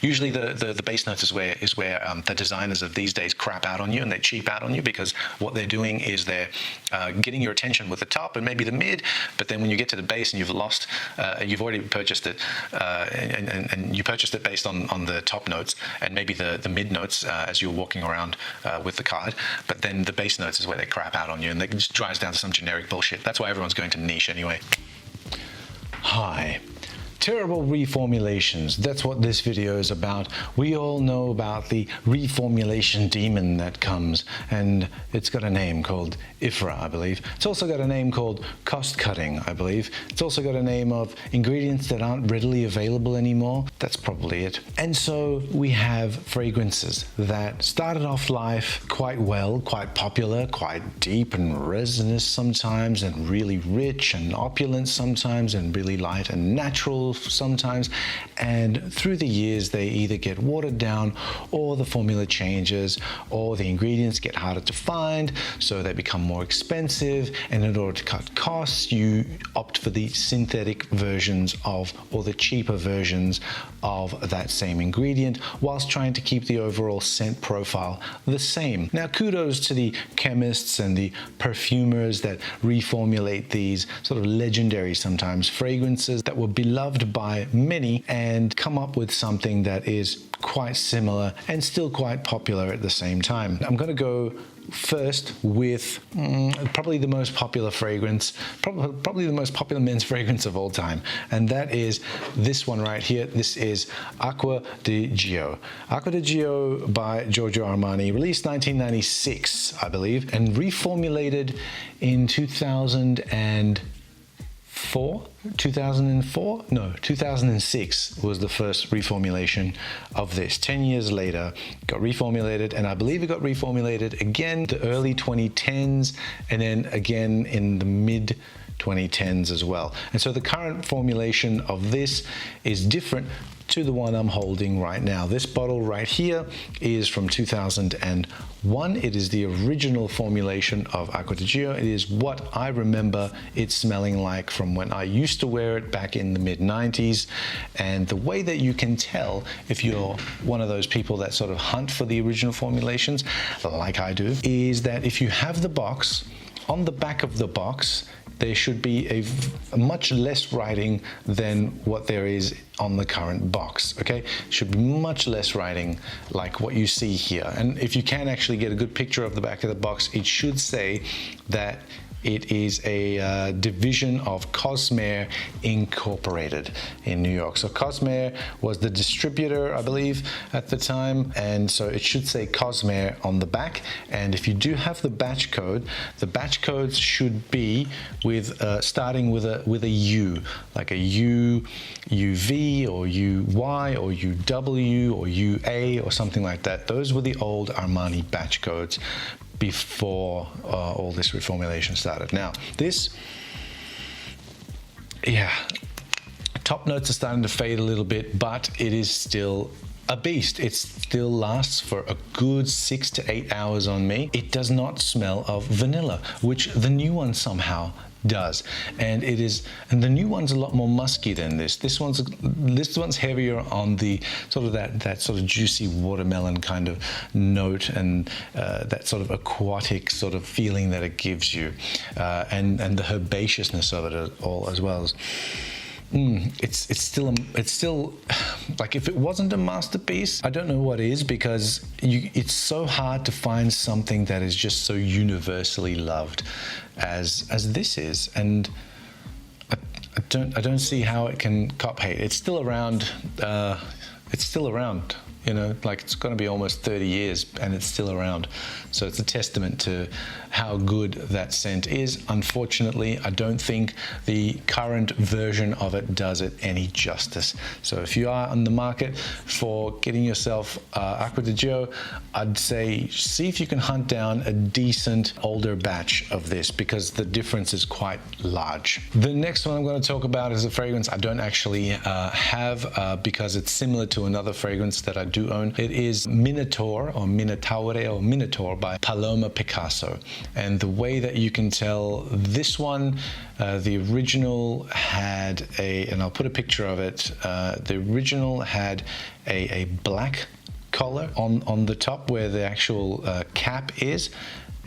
Usually the base notes is where the designers of these days crap out on you and they cheap out on you, because what they're doing is they're getting your attention with the top and maybe the mid, but then when you get to the base and you've already purchased it, and you purchased it based on the top notes and maybe the mid notes as you're walking around with the card, but then the base notes is where they crap out on you and it just dries down to some generic bullshit. That's why everyone's going to niche anyway. Hi. Terrible reformulations, that's what this video is about. We all know about the reformulation demon that comes, and it's got a name called IFRA, I believe. It's also got a name called cost cutting, I believe. It's also got a name of ingredients that aren't readily available anymore. That's probably it. And so we have fragrances that started off life quite well, quite popular, quite deep and resinous sometimes, and really rich and opulent sometimes, and really light and natural sometimes, and through the years they either get watered down, or the formula changes, or the ingredients get harder to find, so they become more expensive, and in order to cut costs you opt for the synthetic versions of, or the cheaper versions of that same ingredient, whilst trying to keep the overall scent profile the same. Now, kudos to the chemists and the perfumers that reformulate these sort of legendary sometimes fragrances that were beloved by many and come up with something that is quite similar and still quite popular at the same time. I'm going to go first with probably the most popular fragrance, probably the most popular men's fragrance of all time, and that is this one right here. This is Acqua di Gio. Acqua di Gio by Giorgio Armani, released 1996, I believe, and reformulated in 2006 was the first reformulation of this. 10 years later, got reformulated, and I believe it got reformulated again the early 2010s, and then again in the mid 2010s as well. And so the current formulation of this is different to the one I'm holding right now. This bottle right here is from 2001. It is the original formulation of Acqua di Gio. It is what I remember it smelling like from when I used to wear it back in the mid-90s. And the way that you can tell if you're one of those people that sort of hunt for the original formulations, like I do, is that if you have the box, on the back of the box, there should be a much less writing than what there is on the current box, okay? Should be much less writing like what you see here. And if you can actually get a good picture of the back of the box, it should say that it is a division of Cosmere Incorporated in New York. So Cosmere was the distributor, I believe, at the time, and so it should say Cosmere on the back. And if you do have the batch code, the batch codes should be with starting with a U, like a U, UV, or UY, or UW, or UA, or something like that. Those were the old Armani batch codes before all this reformulation started. Now, this, yeah, top notes are starting to fade a little bit, but it is still a beast. It still lasts for a good 6 to 8 hours on me. It does not smell of vanilla, which the new one somehow does, and the new one's a lot more musky than this. This one's heavier on the sort of that sort of juicy watermelon kind of note, and that sort of aquatic sort of feeling that it gives you, and the herbaceousness of it all as well. It's still like, if it wasn't a masterpiece, I don't know what is, because it's so hard to find something that is just so universally loved as this is, and I don't see how it can cop hate. It's still around. You know, like, it's going to be almost 30 years and it's still around. So it's a testament to how good that scent is. Unfortunately, I don't think the current version of it does it any justice. So if you are on the market for getting yourself Acqua di Gio, I'd say see if you can hunt down a decent older batch of this, because the difference is quite large. The next one I'm going to talk about is a fragrance I don't actually have, because it's similar to another fragrance that I do do own. It is Minotaur or Minotaur by Paloma Picasso. And the way that you can tell this one, the original had and I'll put a picture of it, the original had a black collar on the top where the actual cap is,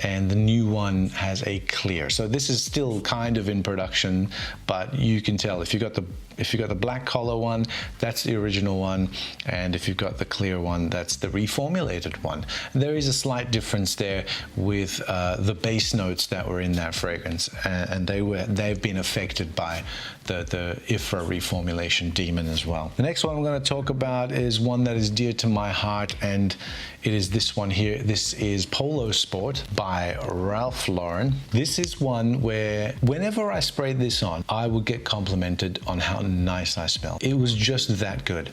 and the new one has a clear. So this is still kind of in production, but you can tell if you got the black collar one, that's the original one, and if you've got the clear one, that's the reformulated one. There is a slight difference there with the base notes that were in that fragrance, and they've been affected by the IFRA reformulation demon as well. The next one I'm going to talk about is one that is dear to my heart, and it is this one here. This is Polo Sport by Ralph Lauren. This is one where whenever I sprayed this on, I would get complimented on how nice I smell. It was just that good.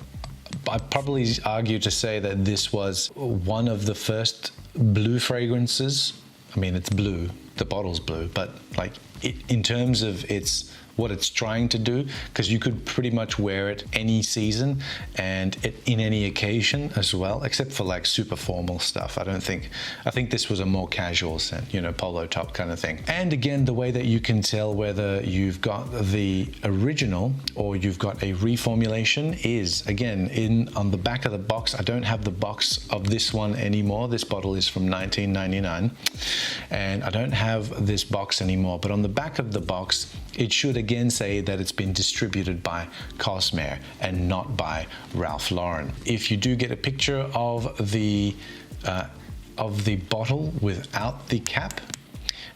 I'd probably argue to say that this was one of the first blue fragrances. I mean, it's blue, the bottle's blue, but like in terms of what it's trying to do, because you could pretty much wear it any season and in any occasion as well, except for like super formal stuff. I think this was a more casual scent, polo top kind of thing. And again, the way that you can tell whether you've got the original or you've got a reformulation is, again, on the back of the box. I don't have the box of this one anymore. This bottle is from 1999, and I don't have this box anymore, but on the back of the box, it should again say that it's been distributed by Cosmere and not by Ralph Lauren. If you do get a picture of the bottle without the cap,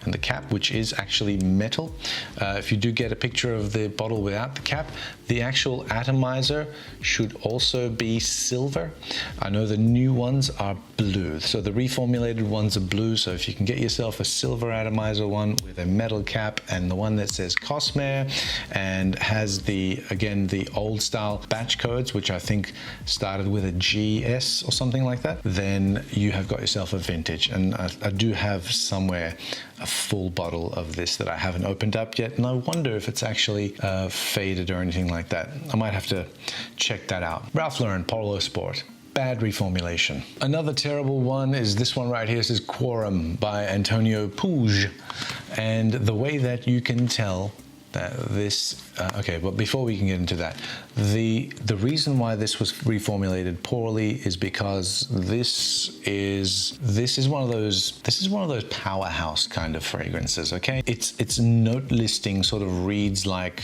and the cap, which is actually metal, if you do get a picture of the bottle without the cap, the actual atomizer should also be silver. I know the new ones are blue, so the reformulated ones are blue. So if you can get yourself a silver atomizer one with a metal cap and the one that says Cosmere and has the old style batch codes, which I think started with a GS or something like that, then you have got yourself a vintage. And I do have somewhere a full bottle of this that I haven't opened up yet, and I wonder if it's actually faded or anything like that. I might have to check that out. Ralph Lauren Polo Sport. Bad reformulation. Another terrible one is this one right here. This is Quorum by Antonio Puig. And the way that you can tell that this, okay, but before we can get into that, the reason why this was reformulated poorly is because this is one of those powerhouse kind of fragrances. Okay, its note listing sort of reads like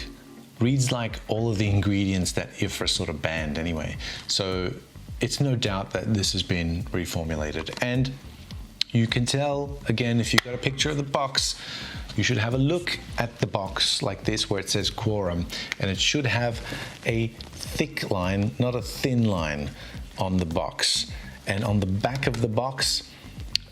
all of the ingredients that IFRA sort of banned anyway. So it's no doubt that this has been reformulated, and you can tell again if you've got a picture of the box. You should have a look at the box like this where it says Quorum, and it should have a thick line, not a thin line, on the box. And on the back of the box,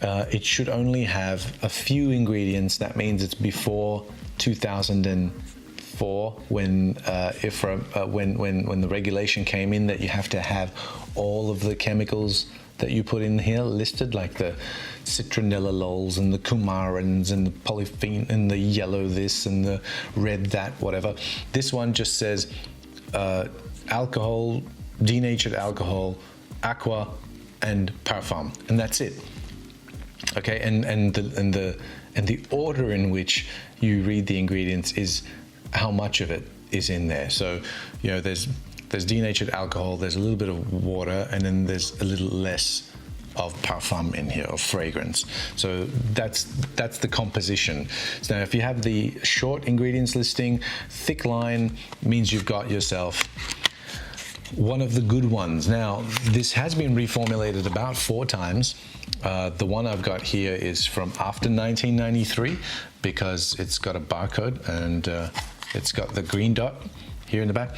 it should only have a few ingredients. That means it's before 2004 when IFRA, when the regulation came in that you have to have all of the chemicals that you put in here listed, like the citronellalols and the coumarins and the polyphen and the yellow this and the red that, whatever. This one just says alcohol, denatured alcohol, aqua, and parfum, and that's it. Okay, and the order in which you read the ingredients is how much of it is in there. So there's denatured alcohol, there's a little bit of water, and then there's a little less of parfum in here, of fragrance. So that's the composition. So now if you have the short ingredients listing, thick line means you've got yourself one of the good ones. Now, this has been reformulated about 4 times. The one I've got here is from after 1993 because it's got a barcode and it's got the green dot here in the back.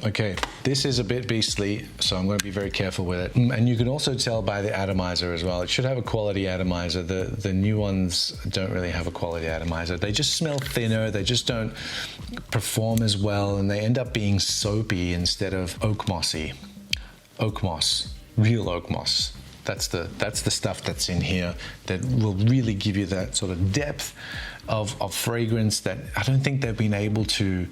Okay, this is a bit beastly, so I'm going to be very careful with it. And you can also tell by the atomizer as well. It should have a quality atomizer. The new ones don't really have a quality atomizer. They just smell thinner. They just don't perform as well, and they end up being soapy instead of oak mossy. Oak moss, real oak moss. That's the stuff that's in here that will really give you that sort of depth of fragrance that I don't think they've been able to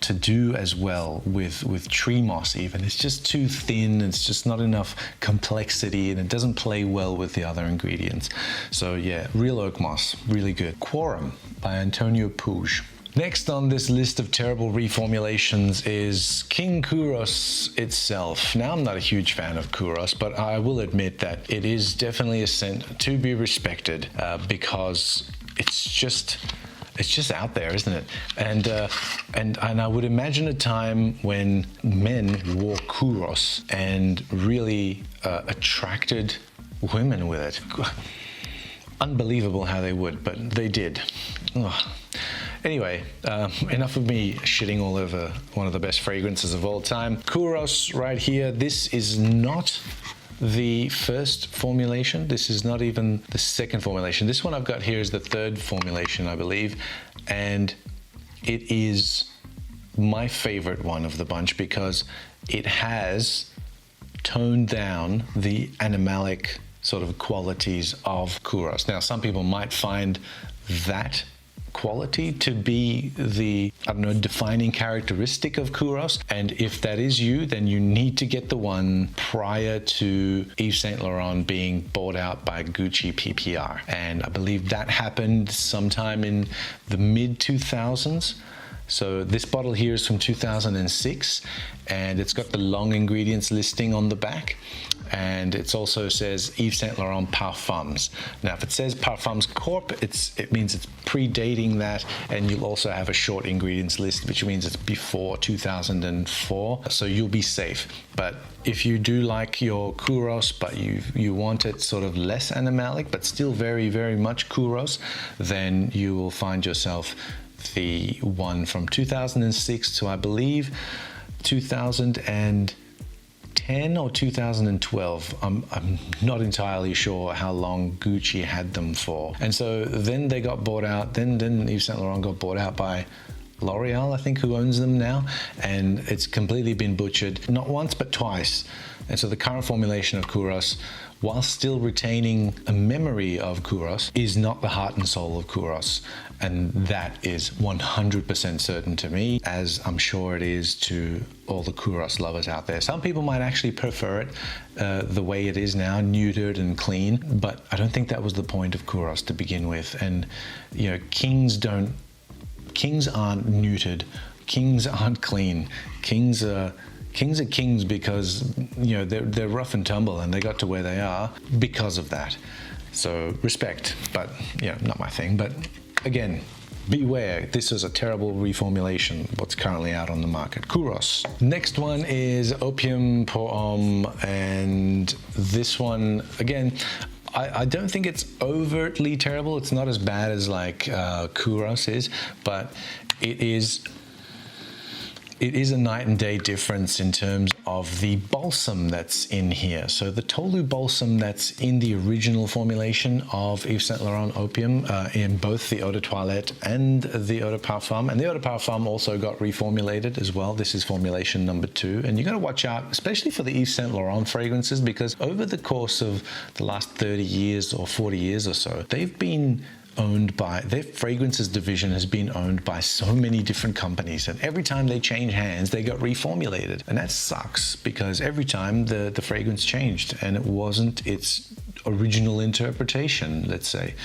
to do as well with tree moss even. It's just too thin, it's just not enough complexity, and it doesn't play well with the other ingredients. So yeah, real oak moss, really good. Quorum by Antonio Puig. Next on this list of terrible reformulations is King Kouros itself. Now, I'm not a huge fan of Kouros, but I will admit that it is definitely a scent to be respected because it's just out there, isn't it? And I would imagine a time when men wore Kouros and really attracted women with it. Unbelievable how they would, but they did. Ugh. Anyway, enough of me shitting all over one of the best fragrances of all time. Kouros right here. This is not the first formulation. This is not even the second formulation. This one I've got here is the third formulation, I believe. And it is my favorite one of the bunch because it has toned down the animalic sort of qualities of Kouros. Now, some people might find that quality to be the, I don't know, defining characteristic of Kouros. And if that is you, then you need to get the one prior to Yves Saint Laurent being bought out by Gucci PPR. And I believe that happened sometime in the mid-2000s. So this bottle here is from 2006, and it's got the long ingredients listing on the back. And it also says Yves Saint Laurent Parfums. Now, if it says Parfums Corp, it means it's predating that, and you'll also have a short ingredients list, which means it's before 2004, so you'll be safe. But if you do like your Kouros, but you want it sort of less animalic, but still very, very much Kouros, then you will find yourself the one from 2006 to, I believe, 2010 or 2012. I'm not entirely sure how long Gucci had them for. And so then they got bought out, then Yves Saint Laurent got bought out by L'Oreal, I think, who owns them now, and it's completely been butchered, not once but twice. And so the current formulation of Kouros, while still retaining a memory of Kouros, is not the heart and soul of Kouros. And that is 100% certain to me, as I'm sure it is to all the Kouros lovers out there. Some people might actually prefer it the way it is now, neutered and clean, but I don't think that was the point of Kouros to begin with. And, you know, kings aren't neutered, kings aren't clean. Kings are kings because, you know, they're rough and tumble, and they got to where they are because of that. So respect, but yeah, not my thing. But again, beware, this is a terrible reformulation, what's currently out on the market. Kouros. Next one is Opium Port, and this one, again, I don't think it's overtly terrible. It's not as bad as like Kouros is, but it is a night and day difference in terms of the balsam that's in here. So the Tolu balsam that's in the original formulation of Yves Saint Laurent Opium, in both the Eau de Toilette and the Eau de Parfum, and the Eau de Parfum also got reformulated as well. This is formulation number 2, and you got to watch out, especially for the Yves Saint Laurent fragrances, because over the course of the last 30 years or 40 years or so, they've been owned by, their fragrances division has been owned by so many different companies, and every time they change hands, they got reformulated. And that sucks, because every time the fragrance changed and it wasn't its original interpretation, let's say.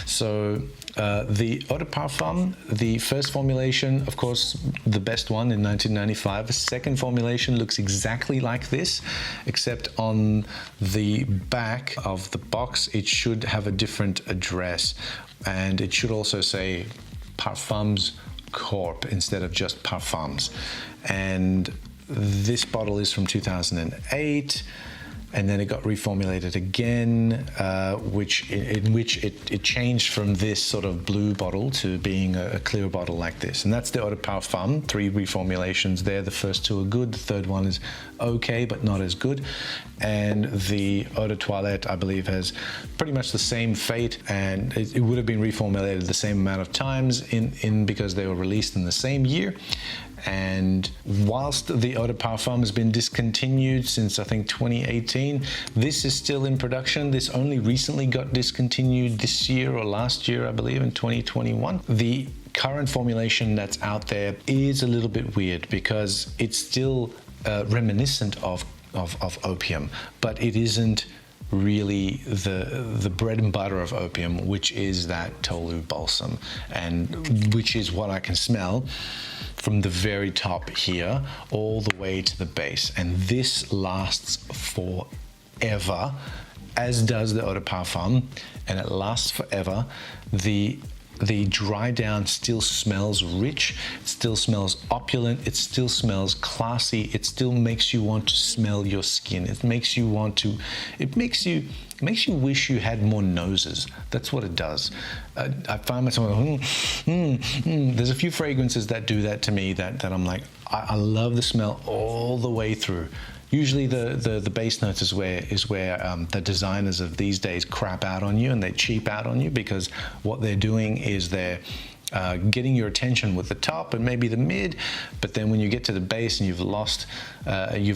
So the Eau de Parfum, the first formulation, of course, the best one in 1995. The second formulation looks exactly like this, except on the back of the box, it should have a different address. And it should also say Parfums Corp instead of just Parfums. And this bottle is from 2008. And then it got reformulated again, in which it changed from this sort of blue bottle to being a clear bottle like this. And that's the Eau de Parfum, 3 reformulations there. The first 2 are good. The third one is okay, but not as good. And the Eau de Toilette, I believe, has pretty much the same fate, and it would have been reformulated the same amount of times because they were released in the same year. And whilst the Eau de Parfum has been discontinued since, I think, 2018, this is still in production. This only recently got discontinued this year or last year, I believe, in 2021. The current formulation that's out there is a little bit weird because it's still reminiscent of opium, but it isn't really the bread and butter of opium, which is that tolu balsam, and which is what I can smell from the very top here all the way to the base. And this lasts forever, as does the eau de parfum, and it lasts forever. The dry down still smells rich, it still smells opulent, it still smells classy, it still makes you want to smell your skin. It makes you wish you had more noses. That's what it does. I find myself there's a few fragrances that do that to me that I'm like, I love the smell all the way through. Usually the base notes is where the designers of these days crap out on you and they cheap out on you, because what they're doing is they're getting your attention with the top and maybe the mid, but then when you get to the base and you've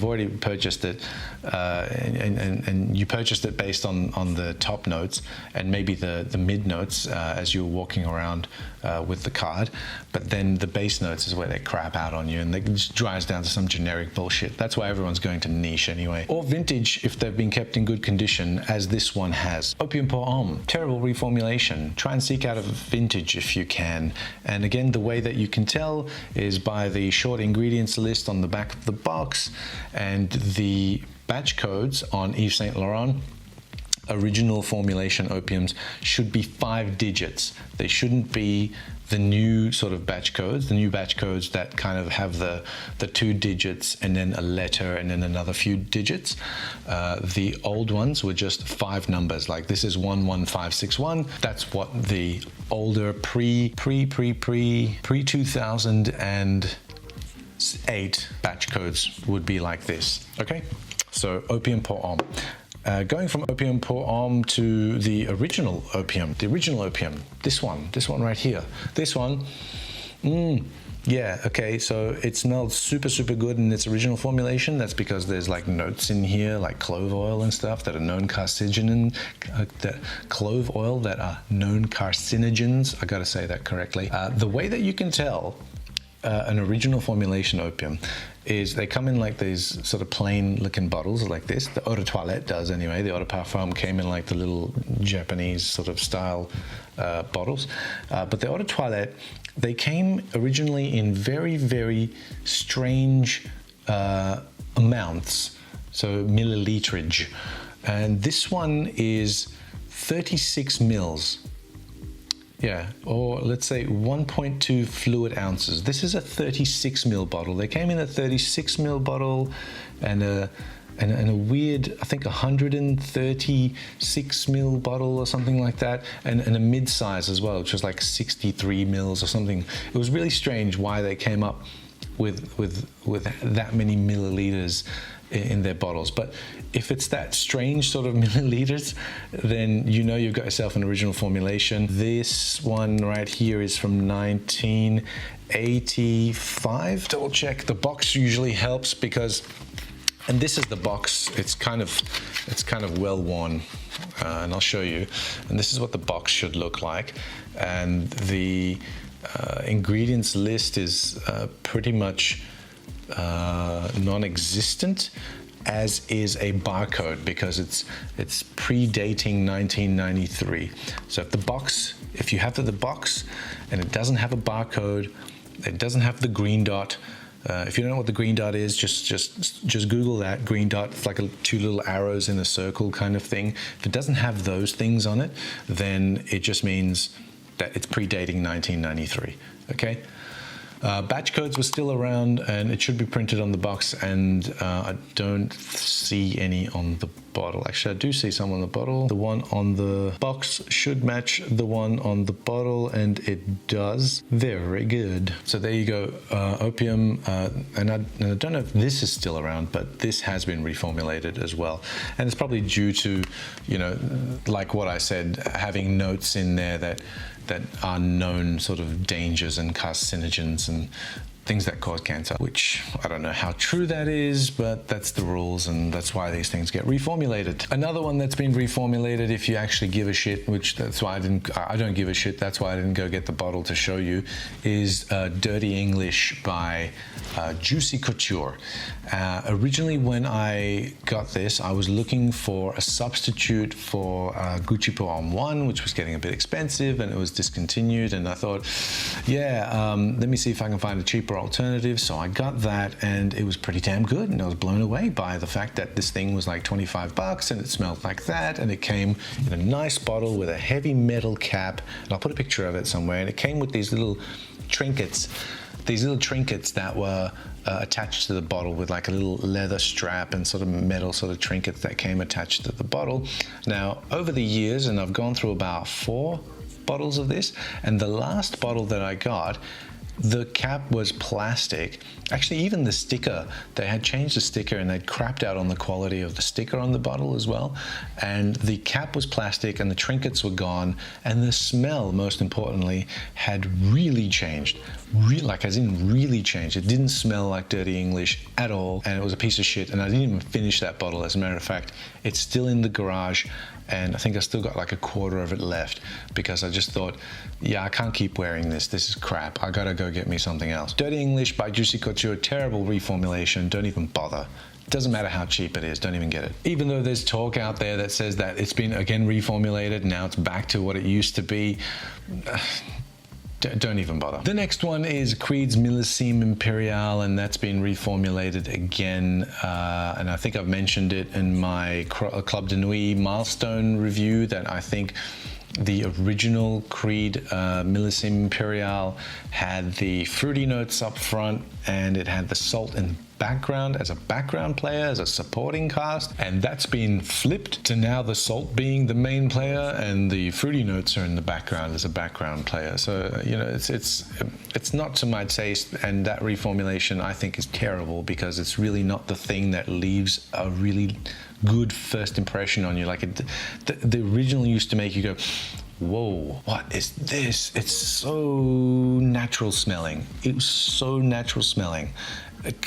already purchased it, and you purchased it based on the top notes and maybe the mid notes as you're walking around with the card, but then the base notes is where they crap out on you and it just dries down to some generic bullshit. That's why everyone's going to niche anyway. Or vintage if they've been kept in good condition, as this one has. Opium Port Homme, terrible reformulation. Try and seek out a vintage if you can. And again, the way that you can tell is by the short ingredients list on the back of the box and the batch codes on Yves Saint Laurent. Original formulation opiums should be 5 digits. They shouldn't be the new sort of batch codes, the new batch codes that kind of have the 2 digits and then a letter and then another few digits. The old ones were just 5 numbers, like this is 11561. That's what the older pre 2008 batch codes would be, like this. Okay, so Opium Port Homme. Going from Opium Port Homme to the original opium, this one right here, this one, yeah, okay, so it smelled super good in its original formulation. That's because there's like notes in here like clove oil and stuff that are known carcinogens, I gotta say that correctly. The way that you can tell an original formulation opium is they come in like these sort of plain looking bottles like this. The eau de toilette does anyway. The eau de parfum came in like the little Japanese sort of style bottles. But the eau de toilette, they came originally in very strange amounts, so milliliterage. And this one is 36 mils. Yeah, or let's say 1.2 fluid ounces. This is a 36 ml bottle. They came in a 36 ml bottle and a weird, I think 136 ml bottle or something like that, and a mid-size as well, which was like 63 mils or something. It was really strange why they came up with that many milliliters in their bottles. But if it's that strange sort of milliliters, then you know you've got yourself an original formulation. This one right here is from 1985. Double check. The box usually helps because, and this is the box. It's kind of well worn, and I'll show you. And this is what the box should look like. And the ingredients list is pretty much non-existent, as is a barcode, because it's predating 1993. So if you have the box and it doesn't have a barcode, it doesn't have the green dot. If you don't know what the green dot is, just Google that. Green dot, it's like 2 little arrows in a circle kind of thing. If it doesn't have those things on it, then it just means that it's predating 1993. Okay. Batch codes were still around and it should be printed on the box, and I don't see any on the bottle. Actually, I do see some on the bottle. The one on the box should match the one on the bottle, and it does. Very good. So there you go, opium, and I don't know if this is still around, but this has been reformulated as well. And it's probably due to, you know, like what I said, having notes in there that are known sort of dangers and carcinogens and things that cause cancer, which I don't know how true that is, but that's the rules, and that's why these things get reformulated. Another one that's been reformulated, if you actually give a shit, which that's why I don't give a shit, that's why I didn't go get the bottle to show you, is Dirty English by Juicy Couture. Originally when I got this, I was looking for a substitute for Gucci Pour Homme 1, which was getting a bit expensive and it was discontinued, and I thought, yeah, let me see if I can find a cheaper alternative. So I got that, and it was pretty damn good, and I was blown away by the fact that this thing was like 25 bucks and it smelled like that, and it came in a nice bottle with a heavy metal cap, and I'll put a picture of it somewhere, and it came with these little trinkets that were attached to the bottle with like a little leather strap and sort of metal sort of trinkets that came attached to the bottle. Now, over the years, and I've gone through about 4 bottles of this, and the last bottle that I got, the cap was plastic. Actually, even the sticker, they had changed the sticker and they'd crapped out on the quality of the sticker on the bottle as well. And the cap was plastic and the trinkets were gone, and the smell, most importantly, had really changed. Really changed. It didn't smell like Dirty English at all, and it was a piece of shit, and I didn't even finish that bottle. As a matter of fact, it's still in the garage, and I think I still got like a quarter of it left, because I just thought, yeah, I can't keep wearing this. This is crap. I gotta go get me something else. Dirty English by Juicy Couture, terrible reformulation. Don't even bother. It doesn't matter how cheap it is, don't even get it. Even though there's talk out there that says that it's been again reformulated, now it's back to what it used to be. Don't even bother. The next one is Creed's Millesime Imperial, and that's been reformulated again. And I think I've mentioned it in my Club de Nuit milestone review, that I think the original Creed Millesime Imperial had the fruity notes up front, and it had the salt in background as a background player, as a supporting cast, and that's been flipped to now the salt being the main player and the fruity notes are in the background as a background player. So you know, it's not to my taste, and that reformulation I think is terrible, because it's really not the thing that leaves a really good first impression on you. Like the original used to make you go, whoa, what is this? It's so natural smelling. It was so natural smelling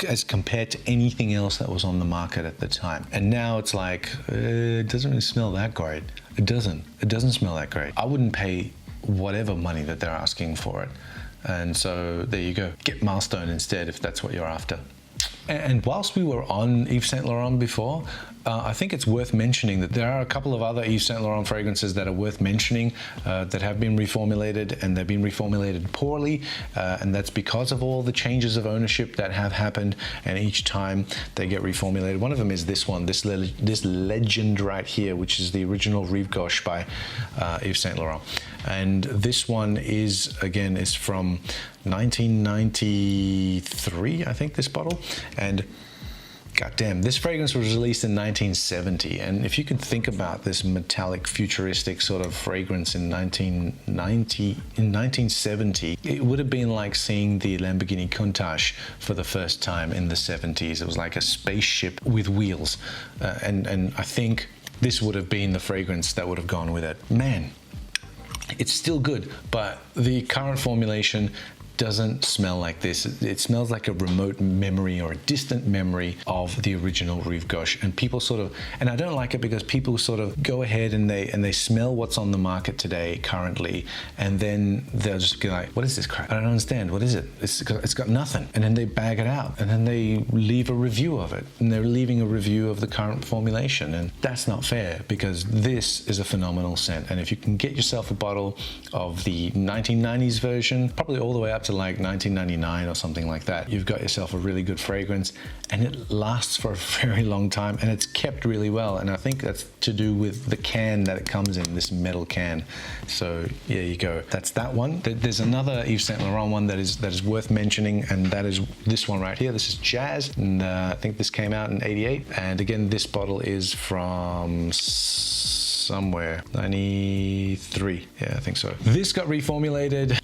as compared to anything else that was on the market at the time. And now it's like, it doesn't really smell that great. It doesn't smell that great. I wouldn't pay whatever money that they're asking for it. And so there you go. Get Milestone instead if that's what you're after. And whilst we were on Yves Saint Laurent before, I think it's worth mentioning that there are a couple of other Yves Saint Laurent fragrances that are worth mentioning that have been reformulated, and they've been reformulated poorly, and that's because of all the changes of ownership that have happened, and each time they get reformulated. One of them is this one, this legend right here, which is the original Rive Gauche by Yves Saint Laurent. And this one is from 1993, I think, this bottle. And goddamn, this fragrance was released in 1970, and if you can think about this metallic, futuristic sort of fragrance in 1970, it would have been like seeing the Lamborghini Countach for the first time in the 70s. It was like a spaceship with wheels, and I think this would have been the fragrance that would have gone with it. Man, it's still good, but the current formulation doesn't smell like this. It smells like a remote memory or a distant memory of the original Rive Gauche, and people sort of, and I don't like it because people sort of go ahead and they smell what's on the market today currently, and then they'll just be like, what is this crap? I don't understand. What is it? It's got nothing. And then they bag it out, and then they leave a review of it, and they're leaving a review of the current formulation, and that's not fair, because this is a phenomenal scent. And if you can get yourself a bottle of the 1990s version, probably all the way up to like 1999 or something like that, you've got yourself a really good fragrance, and it lasts for a very long time, and it's kept really well. And I think that's to do with the can that it comes in, this metal can. So there you go. That's that one. There's another Yves Saint Laurent one that is worth mentioning, and that is this one right here. This is Jazz, and I think this came out in '88. And again, this bottle is from somewhere, 93. Yeah, I think so. This got reformulated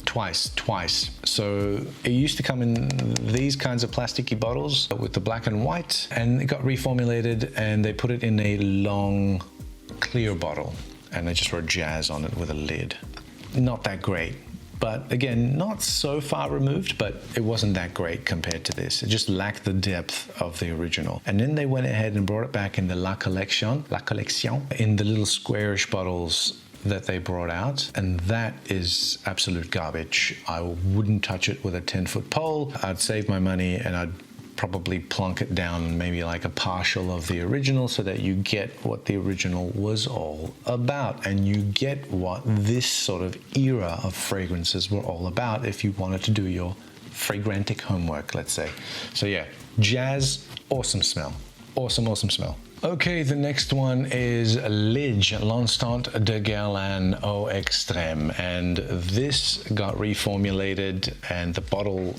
twice. So it used to come in these kinds of plasticky bottles with the black and white, and it got reformulated and they put it in a long clear bottle, and they just wrote Jazz on it with a lid. Not that great. but again, not so far removed, but it wasn't that great compared to this. It just lacked the depth of the original. And then they went ahead and brought it back in the La Collection, in the little squarish bottles that they brought out, and that is absolute garbage. I wouldn't touch it with a 10-foot pole. I'd save my money and I'd probably plunk it down maybe like a partial of the original so that you get what the original was all about, and you get what this sort of era of fragrances were all about if you wanted to do your fragrantic homework, let's say. So yeah, Jazz, awesome smell. Awesome smell. Okay, the next one is Lige, L'Instant de Guerlain Eau Extrême, and this got reformulated, and the bottle,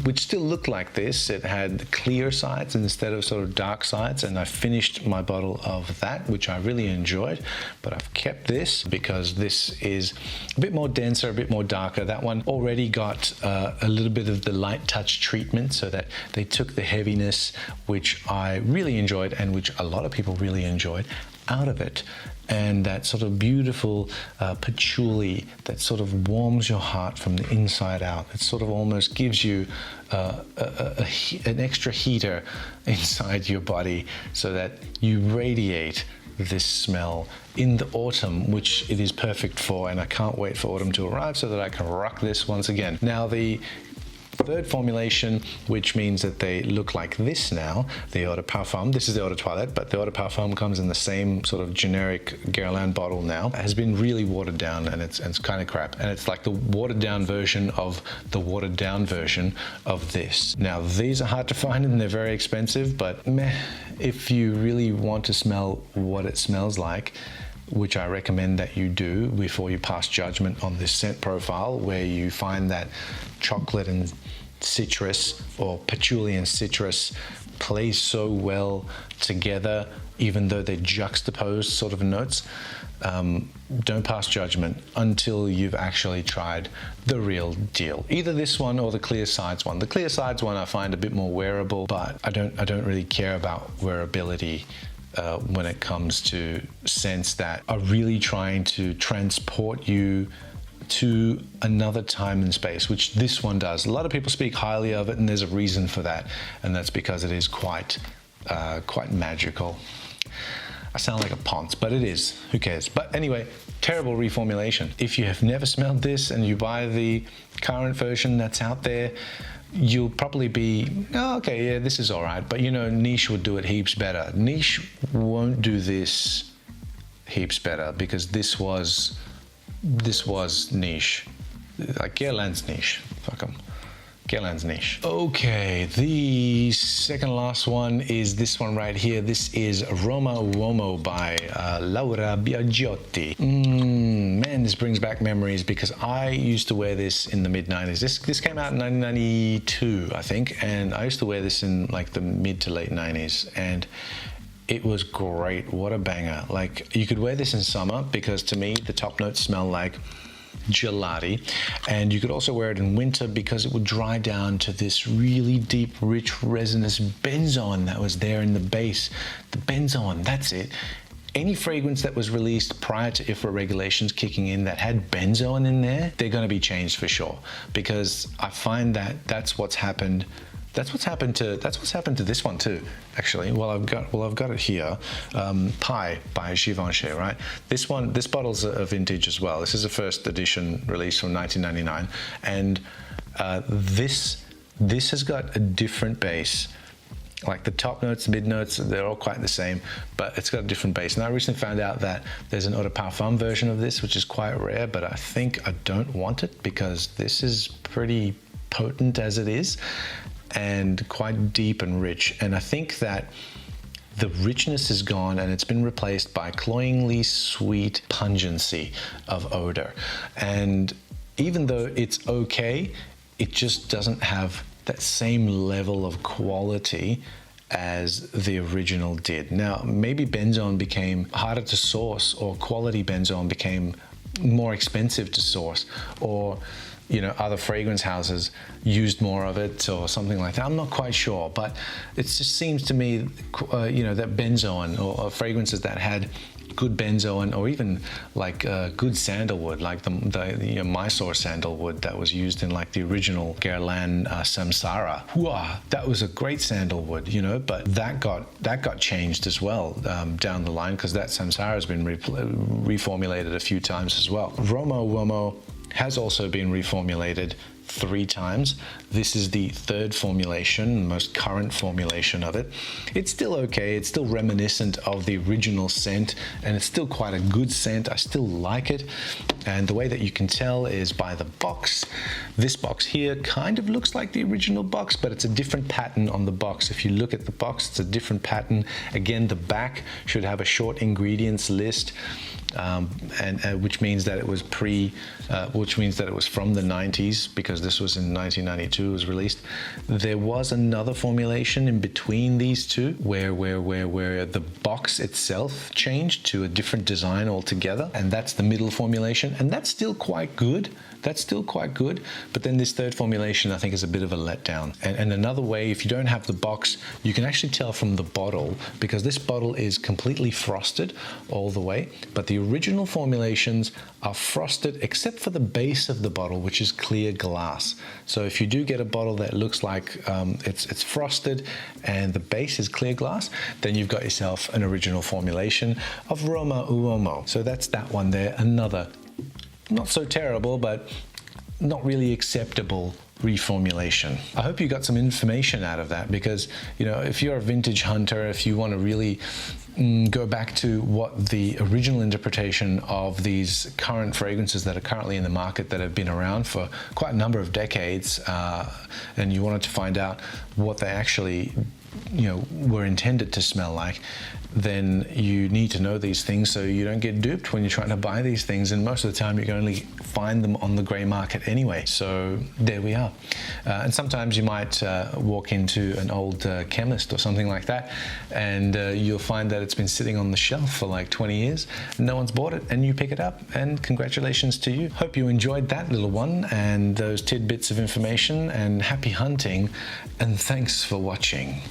which still looked like this, it had clear sides instead of sort of dark sides, and I finished my bottle of that, which I really enjoyed, but I've kept this because this is a bit more denser, a bit more darker. That one already got a little bit of the light touch treatment, so that they took the heaviness, which I really enjoyed and which a lot of people really enjoyed, out of it. And that sort of beautiful patchouli that sort of warms your heart from the inside out. It sort of almost gives you an extra heater inside your body so that you radiate this smell in the autumn, which it is perfect for, and I can't wait for autumn to arrive so that I can rock this once again. Now, the third formulation, which means that they look like this now, the Eau de Parfum. This is the Eau de Toilette, but the Eau de Parfum comes in the same sort of generic Guerlain bottle now. It has been really watered down, and it's kind of crap. And it's like the watered down version of the watered down version of this. Now, these are hard to find and they're very expensive, but meh, if you really want to smell what it smells like, which I recommend that you do before you pass judgment on this scent profile, where you find that chocolate and citrus or patchouli and citrus play so well together, even though they're juxtaposed sort of notes. Don't pass judgment until you've actually tried the real deal. Either this one or the Clear Sides one. The Clear Sides one I find a bit more wearable, but I don't really care about wearability when it comes to scents that are really trying to transport you to another time and space, which this one does. A lot of people speak highly of it, and there's a reason for that, and that's because it is quite magical. I sound like a ponce, but it is. Who cares? But anyway, terrible reformulation. If you have never smelled this and you buy the current version that's out there, you'll probably be, oh, okay, yeah, this is all right. But you know, Niche would do it heaps better. Niche won't do this heaps better because this was Niche. Like Guerlain's Niche. Fuck 'em. Guerlain's Niche. Okay, the second last one is this one right here. This is Roma Uomo by Laura Biagiotti. Man, this brings back memories because I used to wear this in the mid-90s. This came out in 1992, I think, and I used to wear this in like the mid to late 90s, and it was great. What a banger. Like, you could wear this in summer because to me, the top notes smell like gelati, and you could also wear it in winter because it would dry down to this really deep, rich, resinous benzoin that was there in the base. The benzoin, that's it. Any fragrance that was released prior to IFRA regulations kicking in that had benzoin in there, they're going to be changed for sure, because I find that that's what's happened. That's what's happened to this one too, actually. Well, I've got it here. Pie by Givenchy, right? This bottle's a vintage as well. This is a first edition release from 1999, and this has got a different base. Like the top notes, the mid notes, they're all quite the same, but it's got a different base. And I recently found out that there's an Eau de Parfum version of this, which is quite rare, but I think I don't want it because this is pretty potent as it is, and quite deep and rich. And I think that the richness is gone and it's been replaced by cloyingly sweet pungency of odor. And even though it's okay, it just doesn't have that same level of quality as the original did. Now, maybe benzoin became harder to source, or quality benzoin became more expensive to source, or other fragrance houses used more of it or something like that. I'm not quite sure, but it just seems to me, that benzoin or fragrances that had good benzoin, or even like good sandalwood, like the Mysore sandalwood that was used in like the original Guerlain Samsara. Wow, that was a great sandalwood, but that got changed as well down the line, because that Samsara has been reformulated a few times as well. Roma Uomo has also been reformulated 3 times. This is the 3rd formulation, the most current formulation of it. It's still okay. It's still reminiscent of the original scent, and it's still quite a good scent. I still like it. And the way that you can tell is by the box. This box here kind of looks like the original box, but it's a different pattern on the box. If you look at the box, it's a different pattern. Again, the back should have a short ingredients list. Which means that it was from the 90s, because this was in 1992, it was released. There was another formulation in between these two where the box itself changed to a different design altogether, and that's the middle formulation, and that's still quite good. But then this 3rd formulation, I think, is a bit of a letdown. And another way, if you don't have the box, you can actually tell from the bottle, because this bottle is completely frosted all the way, but the original formulations are frosted except for the base of the bottle, which is clear glass. So if you do get a bottle that looks like it's frosted and the base is clear glass, then you've got yourself an original formulation of Roma Uomo. So that's that one there, another not so terrible, but not really acceptable reformulation. I hope you got some information out of that, because if you're a vintage hunter, if you want to really go back to what the original interpretation of these current fragrances that are currently in the market, that have been around for quite a number of decades, and you wanted to find out what they actually were intended to smell like, then you need to know these things so you don't get duped when you're trying to buy these things, and most of the time you can only find them on the grey market anyway. So there we are. And sometimes you might walk into an old chemist or something like that, and you'll find that it's been sitting on the shelf for like 20 years, no one's bought it, and you pick it up, and congratulations to you. Hope you enjoyed that little one and those tidbits of information, and happy hunting, and thanks for watching.